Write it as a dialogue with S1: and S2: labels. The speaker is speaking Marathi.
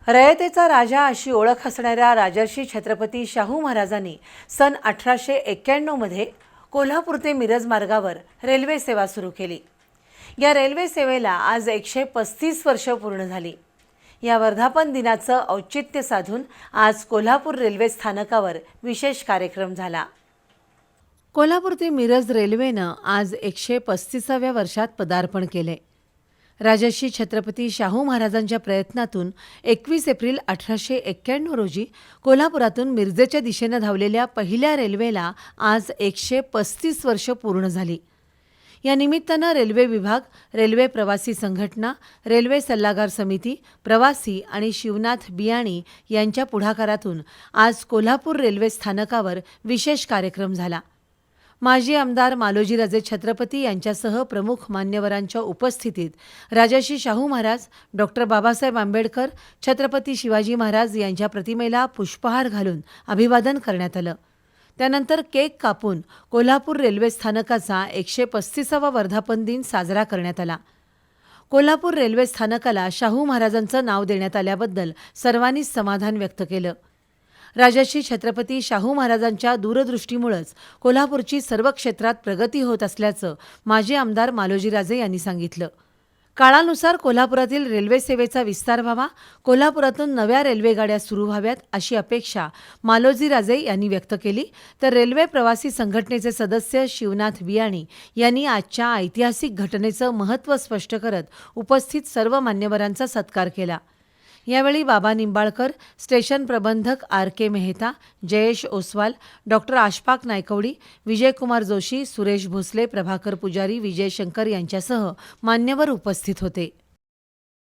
S1: रयतेचा राजा अशी ओळख असणाऱ्या राजर्षी छत्रपती शाहू महाराजांनी सन 1891 मध्ये कोल्हापूर ते मिरज मार्गावर रेल्वे सेवा सुरू केली। या रेल्वे सेवेला आज 135 वर्ष पूर्ण झाली। या वर्धापन दिनाचं औचित्य साधून आज कोल्हापूर रेल्वे स्थानकावर विशेष कार्यक्रम झाला। कोल्हापूर ते मिरज रेल्वेनं आज 135व्या वर्षात पदार्पण केले। राजर्षी छत्रपती शाहू महाराजांच्या प्रयत्नातून 21 एप्रिल 1891 रोजी कोल्हापुरातून मिरजेच्या दिशेनं धावलेल्या पहिल्या रेल्वेला आज 135 वर्ष पूर्ण झाली। या निमित्तानं रेल्वे विभाग, रेल्वे प्रवासी संघटना, रेल्वे सल्लागार समिती, प्रवासी आणि शिवनाथ बियाणी यांच्या पुढाकारातून आज कोल्हापूर रेल्वे स्थानकावर विशेष कार्यक्रम झाला। माजी आमदार मालोजीराजे छत्रपती यांच्यासह प्रमुख मान्यवरांच्या उपस्थितीत राजर्षी शाहू महाराज, डॉक्टर बाबासाहेब आंबेडकर, छत्रपती शिवाजी महाराज यांच्या प्रतिमेला पुष्पहार घालून अभिवादन करण्यात आलं। त्यानंतर केक कापून कोल्हापूर रेल्वे स्थानकाचा 135वा वर्धापन दिन साजरा करण्यात आला। कोल्हापूर रेल्वे स्थानकाला शाहू महाराजांचं नाव देण्यात आल्याबद्दल सर्वांनीच समाधान व्यक्त केलं। राजर्षी छत्रपती शाहू महाराजांच्या दूरदृष्टीमुळेच कोल्हापूरची सर्व क्षेत्रात प्रगती होत असल्याचं माजी आमदार मालोजीराजे यांनी सांगितलं। काळानुसार कोल्हापुरातील रेल्वे सेवेचा विस्तार व्हावा, कोल्हापुरातून नव्या रेल्वेगाड्या सुरू व्हाव्यात अशी अपेक्षा मालोजीराजे यांनी व्यक्त केली। तर रेल्वे प्रवासी संघटनेचे सदस्य शिवनाथ बियाणी यांनी आजच्या ऐतिहासिक घटनेचं महत्त्व स्पष्ट करत उपस्थित सर्व मान्यवरांचा सत्कार केला। यावेळी बाबा निंबाळकर, स्टेशन प्रबंधक RK मेहता, जयेश ओसवाल, डॉक्टर आशफाक नायकवडी, विजयकुमार जोशी, सुरेश भोसले, प्रभाकर पुजारी, विजय शंकर यांच्यासह मान्यवर उपस्थित होते।